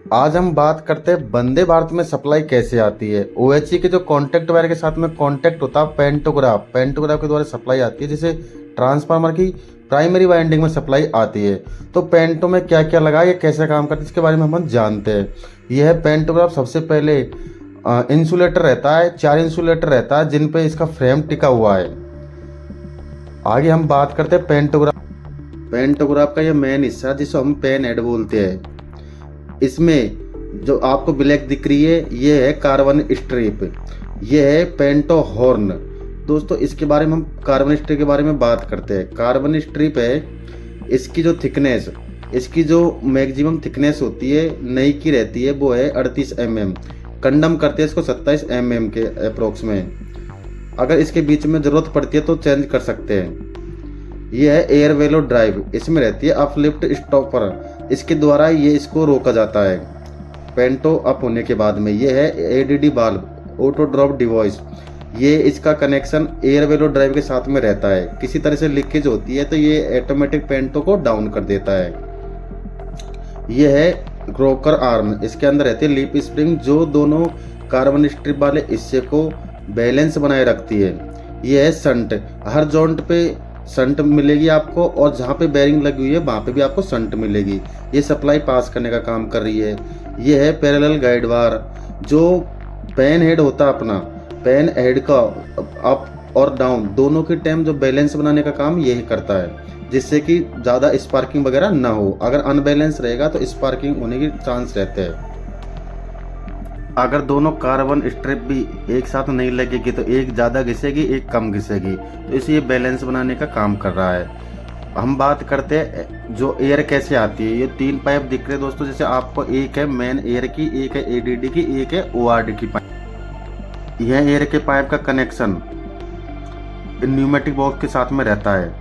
आज हम बात करते हैं वंदे भारत में सप्लाई कैसे आती है। ओएचई के जो कॉन्टैक्ट वायर के साथ में कॉन्टैक्ट होता है पेंटोग्राफ के द्वारा सप्लाई आती है, जिसे ट्रांसफार्मर की प्राइमरी वाइंडिंग में सप्लाई आती है। तो पेंटो में क्या क्या लगा, ये कैसे काम करती है, इसके बारे में हम जानते हैं। यह पेंटोग्राफ सबसे पहले इंसुलेटर रहता है, 4 इंसुलेटर रहता है जिन पे इसका फ्रेम टिका हुआ है। आगे हम बात करते हैं पेंटोग्राफ का ये मेन हिस्सा जिसे हम पेन हेड बोलते हैं। इसमें जो आपको ब्लैक दिख रही है ये है कार्बन स्ट्रिप, ये है पेंटो हॉर्न। दोस्तों इसके बारे में हम कार्बन स्ट्रिप के बारे में बात करते हैं। कार्बन स्ट्रिप है, इसकी जो थिकनेस, इसकी जो मैक्सिमम थिकनेस होती है नई की रहती है वो है 38 mm। कंडम करते हैं इसको 27 mm के अप्रोक्स में। अगर इसके बीच में ज़रूरत पड़ती है तो चेंज कर सकते हैं। यह है एयर वेलो ड्राइव, इसमें रहती है अपलिफ्ट स्टॉपर, इसके द्वारा ये इसको रोका जाता है पेंटो अप होने के बाद में। ये है ADD valve, auto drop device, ये इसका कनेक्शन एयर वेलो ड्राइव के साथ में रहता है। किसी तरह से लीकेज होती है तो ये ऑटोमेटिक पेंटो को डाउन कर देता है। यह है रोकर आर्म, इसके अंदर रहती है लीप स्प्रिंग जो दोनों कार्बन स्ट्रिप वाले हिस्से को बैलेंस बनाए रखती है। यह है संट, हर जॉइंट पे संट मिलेगी आपको और जहाँ पे बेरिंग लगी हुई है वहाँ पे भी आपको संट मिलेगी। ये सप्लाई पास करने का काम कर रही है। ये है पैरेलल गाइड वार, जो पेन हेड होता है अपना, पेन हेड का अप और डाउन दोनों के टाइम जो बैलेंस बनाने का काम यही करता है, जिससे कि ज़्यादा स्पार्किंग वगैरह ना हो। अगर अनबैलेंस रहेगा तो स्पार्किंग होने के चांस रहते हैं। अगर दोनों कार्बन स्ट्रिप भी एक साथ नहीं लगेगी तो एक ज़्यादा घिसेगी एक कम घिसेगी, तो इसलिए बैलेंस बनाने का काम कर रहा है। हम बात करते हैं जो एयर कैसे आती है। ये 3 पाइप दिख रहे हैं दोस्तों, जैसे आपको एक है मेन एयर की, एक है एडीडी की, एक है ओआरडी की पाइप। यह एयर के पाइप का कनेक्शन न्यूमेटिक बॉक्स के साथ में रहता है।